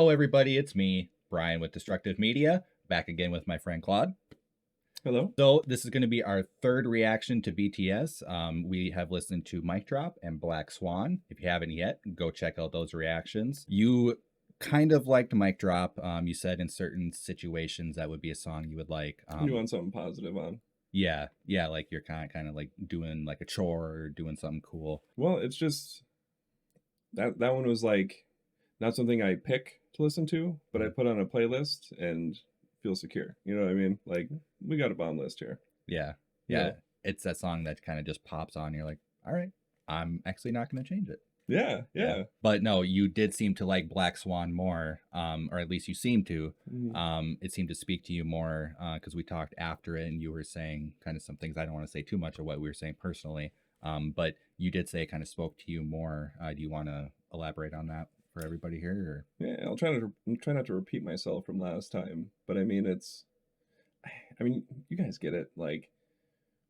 Hello, everybody. It's me, Brian with Destructive Media, back again with my friend Claude. Hello. So this is going to be our third reaction to BTS. We have listened to Mic Drop and Black Swan. If you haven't yet, go check out those reactions. You kind of liked Mic Drop. You said in certain situations that would be a song you would like. You want something positive on? Yeah, like you're kind of like doing like a chore or doing something cool. Well, it's just that one was like not something I pick to listen to, but I put on a playlist and feel secure. You know what I mean? Like, we got a bomb list here. Yeah. It's that song that kind of just pops on. You're like, all right, I'm actually not going to change it. Yeah. But no, you did seem to like Black Swan more, or at least you seem to. It seemed to speak to you more because we talked after it, and you were saying kind of some things. I don't want to say too much of what we were saying personally, but you did say it kind of spoke to you more. Do you want to elaborate on that for everybody here? Or? Yeah, I'll try not to repeat myself from last time, but I mean, you guys get it. Like,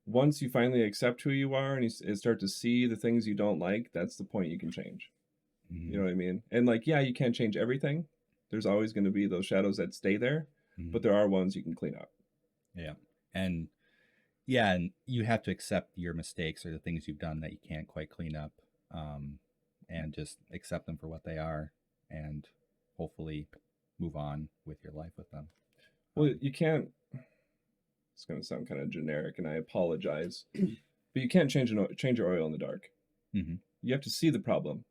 once you finally accept who you are and you start to see the things you don't like, that's the point you can change. You know what I mean? And like, yeah, you can't change everything. There's always going to be those shadows that stay there, but there are ones you can clean up. And you have to accept your mistakes or the things you've done that you can't quite clean up, and just accept them for what they are, and hopefully move on with your life with them. Well, you can't. It's going to sound kind of generic, and I apologize, but you can't change your oil in the dark. You have to see the problem.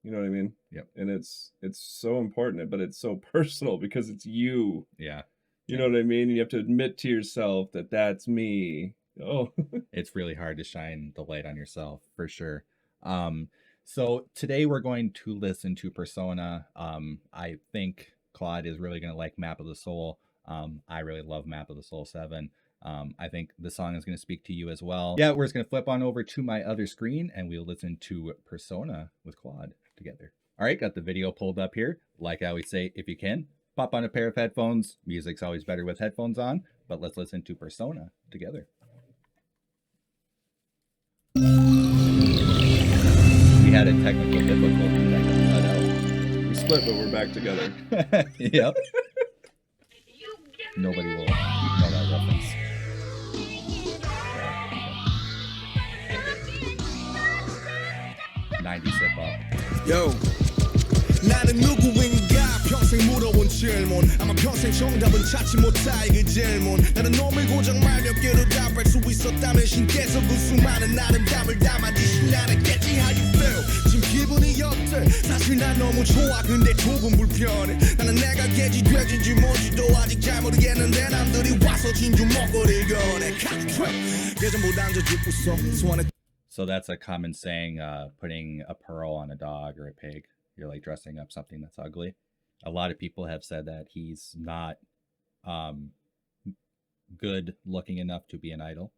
You know what I mean? Yep. And it's so important, but it's so personal because it's you. Yeah. You know what I mean? You have to admit to yourself that that's me. Oh. It's really hard to shine the light on yourself, for sure. So today we're going to listen to Persona. I think Claude is really going to like Map of the Soul. I really love Map of the Soul 7. I think the song is going to speak to you as well. Yeah, we're just going to flip on over to my other screen and we'll listen to Persona with Claude together. All right, got the video pulled up here. Like I always say, if you can, pop on a pair of headphones. Music's always better with headphones on, but let's listen to Persona together. We had a technical difficulty that got cut out. We split, but we're back together. Yep. Nobody will know that reference. 90s hip-hop. Yo. 나는 누구인가 평생 물어본 질문 아마 평생 정답은 찾지 못할 그 질문 나는 놈을 고정 말 몇 개로 답할 수 있었다면 신께서 그 수많은 아름다움을 담아 주신 나랬겠지 how you feel 지금 기분이 어때 사실 난 너무 좋아 근데 조금 불편해 나는 내가 개지 돼지인지 뭔지도 아직 잘 모르겠는데 남들이 와서 진주 먹거리를 꺼내 예전보단 더 짙었어 소원에. So that's a common saying, putting a pearl on a dog or a pig. You're like dressing up something that's ugly. A lot of people have said that he's not good looking enough to be an idol.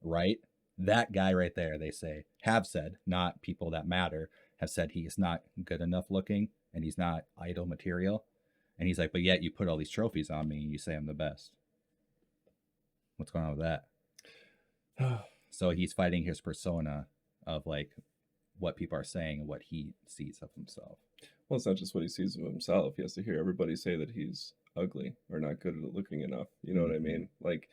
Right? That guy right there, they say, have said, not people that matter, have said he is not good enough looking and he's not idol material. And he's like, but yet you put all these trophies on me and you say I'm the best. What's going on with that? So he's fighting his persona of like what people are saying and what he sees of himself. Well, it's not just what he sees of himself. He has to hear everybody say that he's ugly or not good at looking enough. You know what I mean? Like,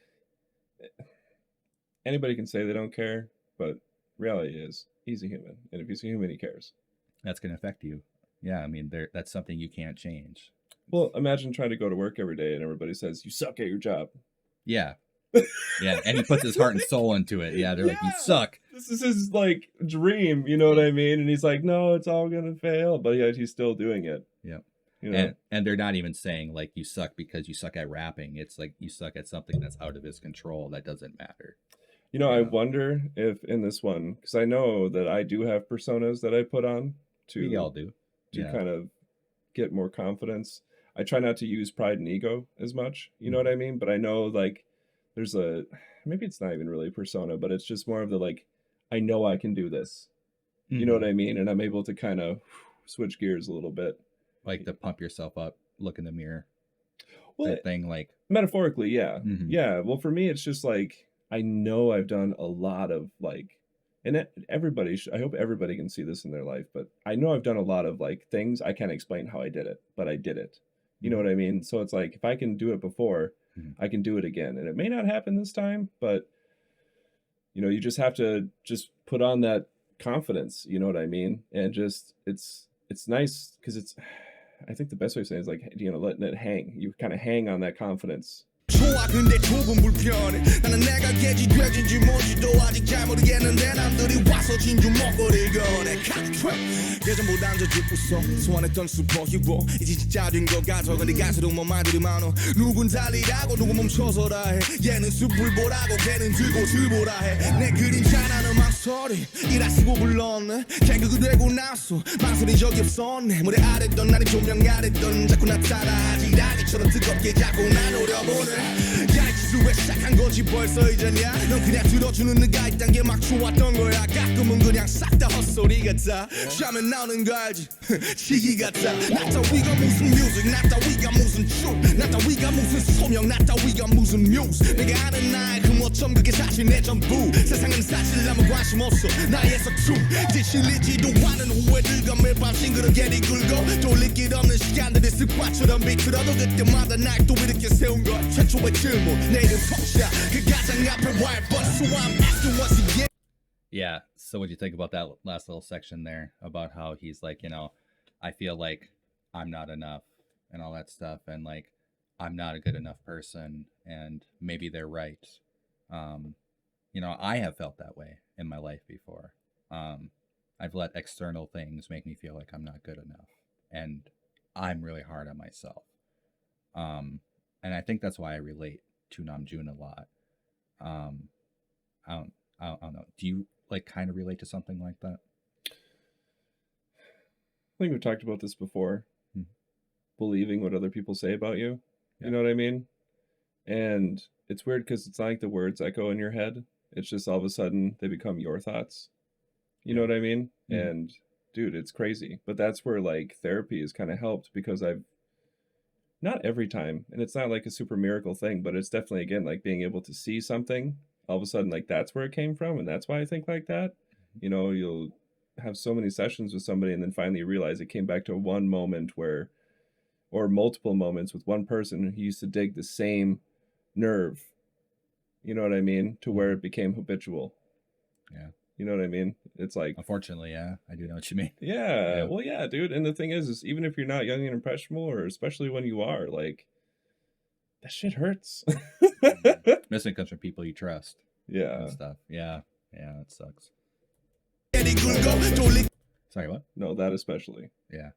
anybody can say they don't care, but reality is he's a human. And if he's a human, he cares. That's going to affect you. Yeah, I mean, that's something you can't change. Well, imagine trying to go to work every day and everybody says, you suck at your job. Yeah. Yeah, and he puts his heart and soul into it. Yeah, they're like, you suck. This is his like dream, you know what I mean? And he's like, no, it's all gonna fail, but yet he's still doing it. Yeah, you know? And they're not even saying like you suck because you suck at rapping. It's like you suck at something that's out of his control that doesn't matter. You know, I wonder if in this one, because I know that I do have personas that I put on to we all do to kind of get more confidence. I try not to use pride and ego as much, you know what I mean? But I know like there's maybe it's not even really persona, but it's just more of the like, I know I can do this. You know what I mean? And I'm able to kind of switch gears a little bit. Like to pump yourself up, look in the mirror. Well, that thing like metaphorically, yeah. Yeah. Well, for me, it's just like, I know I've done a lot of like and everybody I hope everybody can see this in their life, but I know I've done a lot of like things I can't explain how I did it, but I did it. You know Mhm. what I mean? So it's like if I can do it before, Mhm. I can do it again. And it may not happen this time, but you know, you just have to just put on that confidence, you know what I mean? And just it's nice because it's I think the best way to say it is like, you know, letting it hang. You kind of hang on that confidence. 좋아 근데 조금 불편해 나는 내가 개지 돼지인지 뭔지도 아직 잘 모르겠는데 남들이 와서 진주 먹거리를 꺼내 예전보단 더 기쁘소 소원했던 슈퍼히로 이제 진짜 된 것 같아 근데 갈수록 뭐 말들이 많어 누군 달리라고 누군 멈춰서라 해 얘는 숲을 보라고 걔는 들고 들보라 해내 그림자 나는 망설이 이라 쓰고 불렀네 개그가 되고 나서 망설인 적이 없었네 무대 아래던 나는 조명 아래던 자꾸 나타나 하지라기처럼 뜨겁게 자꾸 날 노려보네 야이 지수에 시작한 거지 벌써 이제냐 넌 그냥 들어주는 네가 있단 게 막 좋았던 거야 가끔은 그냥 싹 다 헛소리 같아 shaman 나오는 거 알지 시기 같아 나 따위가 무슨 뮤직 나 따위가 무슨 춤 나 따위가 무슨 소명 나 따위가 무슨 뮤즈 내가 아는 나의 그 뭐점 그게 사실 내 전부 세상은 사실 아무 관심 없어 나의 서춤 이제 실리지도 않은 후회들과 매일 밤 싱그럽게 굴고 돌릴 길 없는 시간들이 습관처럼 비틀어도 그때마다 날 또 이렇게 세운 것 최초의 질문 내 이름 폭샤 그 가장 앞에 와일 뻔 So I'm asking once again. Yeah. So what do you think about that last little section there about how he's like, you know, I feel like I'm not enough and all that stuff, and like I'm not a good enough person, and maybe they're right. You know, I have felt that way in my life before. I've let external things make me feel like I'm not good enough, and I'm really hard on myself. And I think that's why I relate to Namjoon a lot. Um, I don't, I don't know. Do you like kind of relate to something like that? I think we've talked about this before. Hmm. Believing what other people say about you. Yeah. You know what I mean? And it's weird because it's not like the words echo in your head. It's just all of a sudden they become your thoughts. You know what I mean? Mhm. And dude, it's crazy. But that's where like therapy has kind of helped because I've not every time, and it's not like a super miracle thing, but it's definitely again like being able to see something all of a sudden like that's where it came from and that's why I think like that. You know, you'll have so many sessions with somebody and then finally you realize it came back to one moment where or multiple moments with one person who used to dig the same nerve. You know what I mean? To where it became habitual. Yeah. You know what I mean? It's like Unfortunately, yeah, I do know what you mean. yeah, Yeah. well yeah, dude. And the thing is even if you're not young and impressionable, or especially when you are, like that shit hurts. Missing comes from people you trust Yeah. and stuff. Yeah. Yeah, that sucks. Sorry, what? No, that especially. Yeah.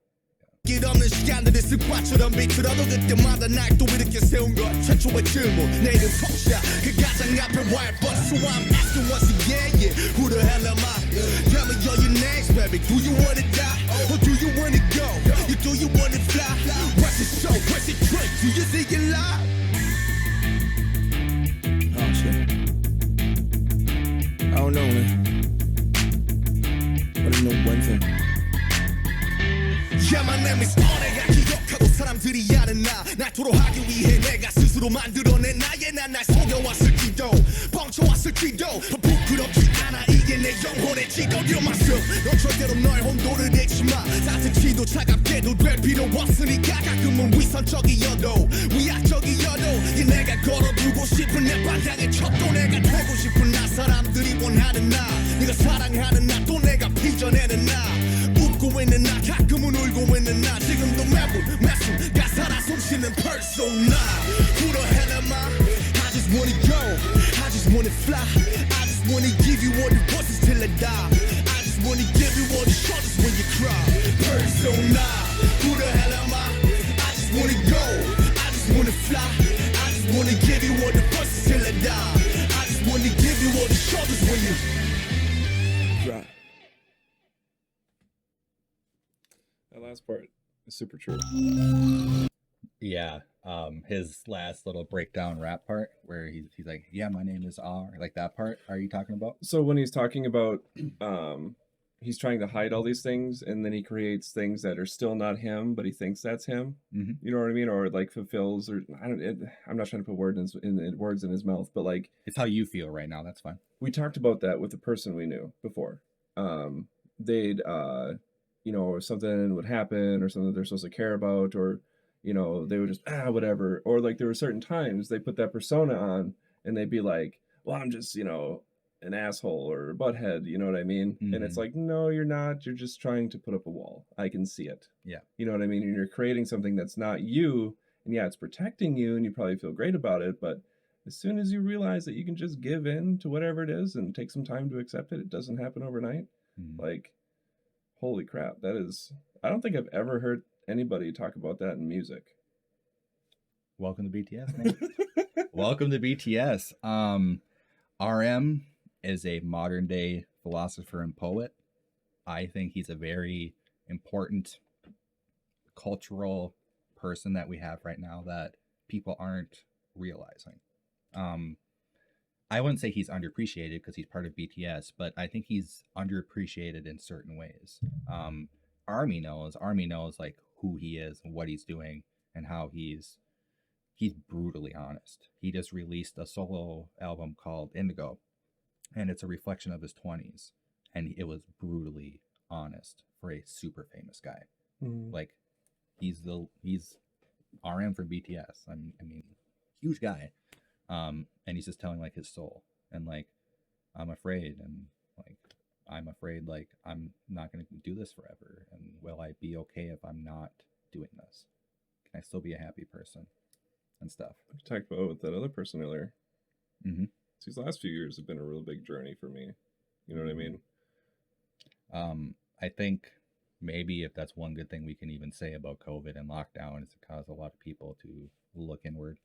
길 없는 시간들이 습관처럼 비틀어도 그때마다 날 또 이렇게 세운 것 최초의 질문 내 이름 폭샤 그 가장 앞에 와일 뻔 So I'm asking once again yeah Who the hell am I? Tell me all your names baby Do you wanna die? Or do you wanna go? Do you wanna fly? What's it show? What's it drink? Do you see it live? Oh shit I don't know man But I know one thing Yeah, my name is 내가 기억하고 사람들이 아는 날 토로하기 위해 내가 스스로 만들어낸 나의 날 속여왔을지도 뻥쳐왔을지도 부끄럽지 않아 이게 내 영혼의 지도 You're myself 넌 절대로 너의 혼돈을 내지마 따뜻히도 차갑게도 될 필요 없으니까 가끔은 위선적이어도 위약적이어도 이 내가 걸어두고 싶은 내 방향의 척도 내가 되고 싶은 나 사람들이 원하는 나 네가 사랑하는 나 또 내가 빚어내는 나 웃고 있는 나 가끔은 울고 있는 나 지금도 매순 가사라 숨쉬는 persona Who the hell am I? I just wanna go I just wanna fly I just wanna give you all the voices till I die I just wanna give you all the shoulders when you cry Persona Who the hell am I? I just wanna go I just wanna fly I just wanna give you all the voices till I die I just wanna give you all the shoulders when you cry That last part is super true. Yeah. His last little breakdown rap part where he's like, yeah, my name is R. Like that part, are you talking about? So when he's talking about he's trying to hide all these things, and then he creates things that are still not him, but he thinks that's him. Mhm. You know what I mean? Or like fulfills, or I'm not trying to put words words in his mouth, but like It's how you feel right now. That's fine. we talked about that with the person we knew before. They'd you know, or something would happen, or something they're supposed to care about, or you know, they would just whatever. Or like there were certain times they put that persona on, and they'd be like, well, I'm just, you know, an asshole or a butthead, you know what I mean? And it's Mhm. like, no, you're not. You're just trying to put up a wall. I can see it. Yeah. You know what I mean? And you're creating something that's not you, and yeah, it's protecting you, and you probably feel great about it, but as soon as you realize that you can just give in to whatever it is and take some time to accept it, it doesn't happen overnight. Mhm. Like, holy crap, that is, I don't think I've ever heard anybody talk about that in music. Welcome to BTS, man. Welcome to BTS. RM is a modern day philosopher and poet. I think he's a very important cultural person that we have right now that people aren't realizing. I wouldn't say he's underappreciated because he's part of BTS, but I think he's underappreciated in certain ways. Army knows like who he is and what he's doing and how he's brutally honest. He just released a solo album called Indigo, and it's a reflection of his 20s, and it was brutally honest for a super famous guy. Like he's RM for BTS. I mean, huge guy. And he's just telling like his soul, and like I'm afraid, and like like I'm not going to do this forever, and will I be okay if I'm not doing this? Can I still be a happy person and stuff? I talked about it with that other person earlier. Mm-hmm. These last few years have been a real big journey for me. You know what I mean? I think maybe if that's one good thing we can even say about COVID and lockdown is it caused a lot of people to look inward.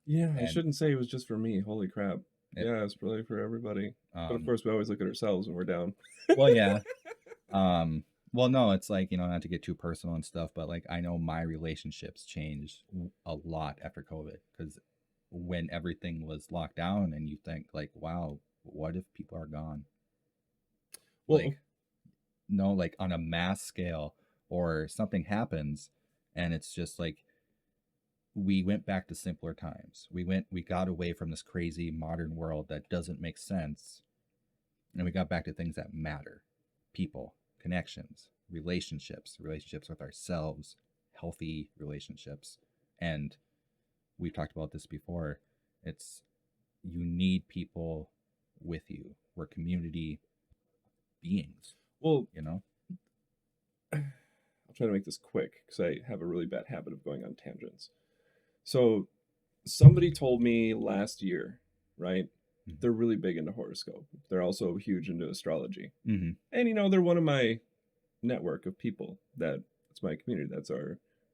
Yeah, I shouldn't say it was just for me. Holy crap. Yeah, it's really for everybody. But of Um, course, we always look at ourselves when we're down. well, yeah. Well, no, it's like, you know, not to get too personal and stuff, but like I know my relationships changed a lot after COVID because when everything was locked down and you think like, wow, what if people are gone? Well, Like, no, like on a mass scale or something happens and it's just like we went back to simpler times. We got away from this crazy modern world that doesn't make sense. And we got back to things that matter. People, connections, relationships with ourselves, healthy relationships. And we've talked about this before. It's you need people with you. We're community beings. well, You know? I'll try to make this quick because I have a really bad habit of going on tangents. So, somebody told me last year, right? Mm-hmm. They're really big into horoscope. They're also huge into astrology. Mm-hmm. And, you know, they're one of my network of people that's my community.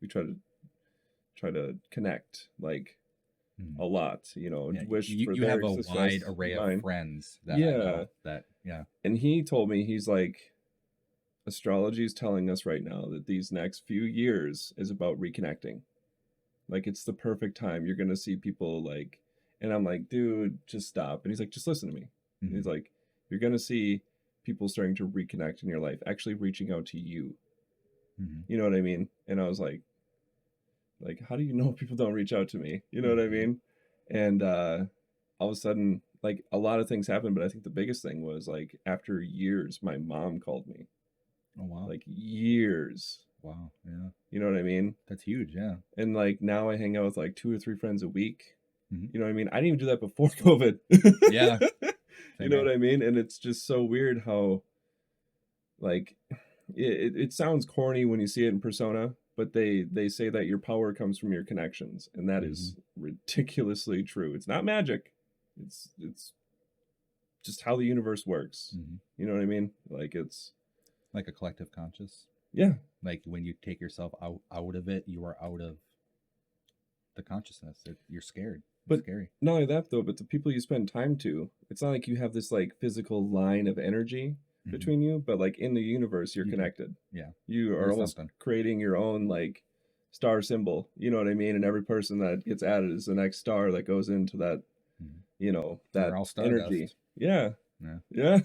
We try to connect like a lot, you know, Yeah, wish you, for you their have a success, wide array mine. of friends that Yeah. I know that, yeah. And he told me, he's like, astrology is telling us right now that these next few years is about reconnecting. Like it's the perfect time. You're gonna see people like, and I'm like, dude, just stop. And he's like, just listen to me. Mm-hmm. And he's like, you're gonna see people starting to reconnect in your life, actually reaching out to you. Mm-hmm. You know what I mean? And I was like, how do you know people don't reach out to me? You know what I mean? And all of a sudden, like a lot of things happened, but I think the biggest thing was like after years, my mom called me. Oh wow. Like years. Wow. Yeah. You know what I mean? That's huge. Yeah. And like now I hang out with like 2 or 3 friends a week. Mm-hmm. You know what I mean? I didn't even do that before COVID. Yeah. You know what I mean? And it's just so weird how like it sounds corny when you see it in persona, but they say that your power comes from your connections, and that is ridiculously true. It's not magic. It's just how the universe works. You know what I mean? Like it's like a collective conscious. Yeah. Like when you take yourself out of it, you are out of the consciousness. You're scared. It's scary. Not only that though, but the people you spend time to, it's not like you have this like physical line of energy between you, but like in the universe, you're connected. Yeah. You are almost creating your own like star symbol. You know what I mean? And every person that gets added is the next star that goes into that, you know, that energy. Yeah. Yeah.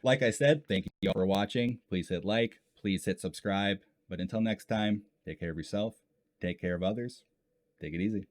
Like I said, thank you all for watching. Please hit like, please hit subscribe. But until next time, take care of yourself, take care of others, take it easy.